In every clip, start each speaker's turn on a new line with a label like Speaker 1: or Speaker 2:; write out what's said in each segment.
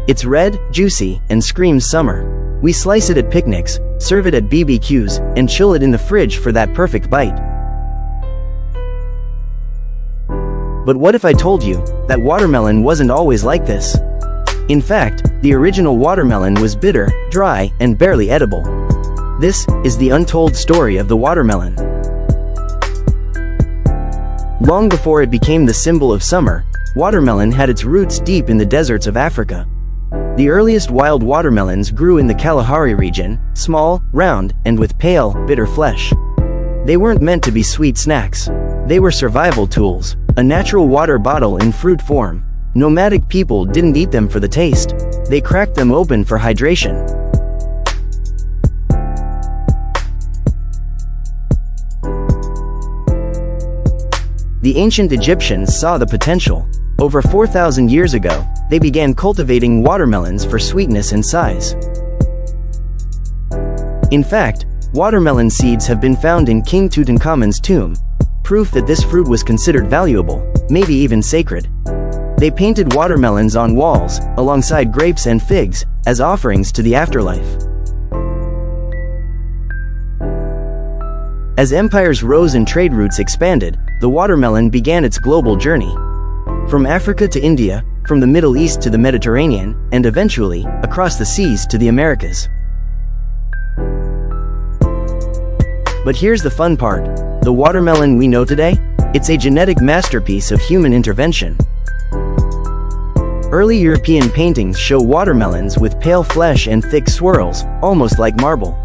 Speaker 1: It's red, juicy, and screams summer. We slice it at picnics, serve it at BBQs, and chill it in the fridge for that perfect bite. But what if I told you that watermelon wasn't always like this? In fact, the original watermelon was bitter, dry, and barely edible. This is the untold story of the watermelon. Long before it became the symbol of summer, watermelon had its roots deep in the deserts of Africa. The earliest wild watermelons grew in the Kalahari region, small, round, and with pale, bitter flesh. They weren't meant to be sweet snacks. They were survival tools, a natural water bottle in fruit form. Nomadic people didn't eat them for the taste. They cracked them open for hydration. The ancient Egyptians saw the potential. Over 4,000 years ago, they began cultivating watermelons for sweetness and size. In fact, watermelon seeds have been found in King Tutankhamen's tomb, proof that this fruit was considered valuable, maybe even sacred. They painted watermelons on walls, alongside grapes and figs, as offerings to the afterlife. As empires rose and trade routes expanded, the watermelon began its global journey. From Africa to India, from the Middle East to the Mediterranean, and eventually, across the seas to the Americas. But here's the fun part. The watermelon we know today? It's a genetic masterpiece of human intervention. Early European paintings show watermelons with pale flesh and thick swirls, almost like marble.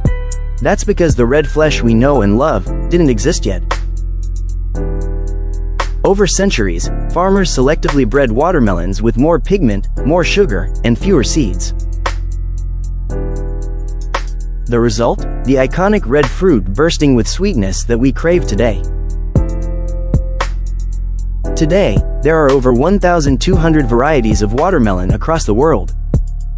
Speaker 1: That's because the red flesh we know and love didn't exist yet. Over centuries, farmers selectively bred watermelons with more pigment, more sugar, and fewer seeds. The result? The iconic red fruit bursting with sweetness that we crave today. Today, there are over 1,200 varieties of watermelon across the world.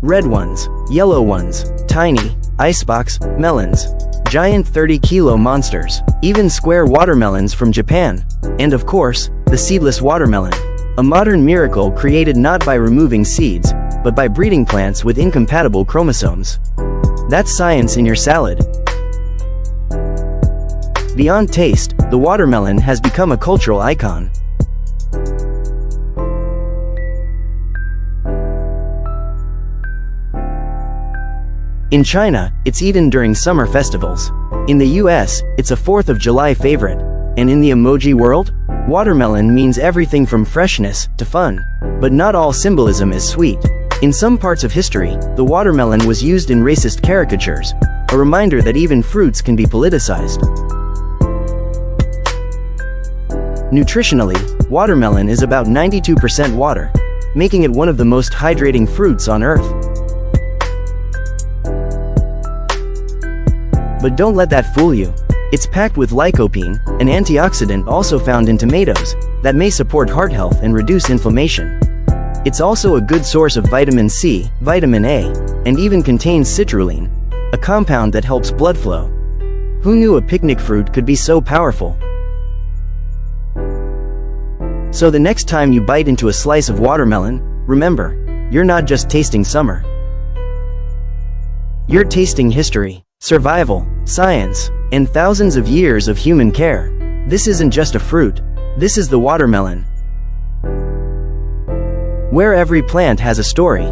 Speaker 1: Red ones, yellow ones, tiny, icebox melons, giant 30-kilo monsters, even square watermelons from Japan, and of course, the seedless watermelon, a modern miracle created not by removing seeds, but by breeding plants with incompatible chromosomes. That's science in your salad. Beyond taste, the watermelon has become a cultural icon. In China, it's eaten during summer festivals. In the US, it's a 4th of July favorite. And in the emoji world, watermelon means everything from freshness to fun. But not all symbolism is sweet. In some parts of history, the watermelon was used in racist caricatures, a reminder that even fruits can be politicized. Nutritionally, watermelon is about 92% water, making it one of the most hydrating fruits on Earth. But don't let that fool you. It's packed with lycopene, an antioxidant also found in tomatoes, that may support heart health and reduce inflammation. It's also a good source of vitamin C, vitamin A, and even contains citrulline, a compound that helps blood flow. Who knew a picnic fruit could be so powerful? So the next time you bite into a slice of watermelon, remember, you're not just tasting summer. You're tasting history, survival, science, and thousands of years of human care. This isn't just a fruit. This is the watermelon. Where every plant has a story.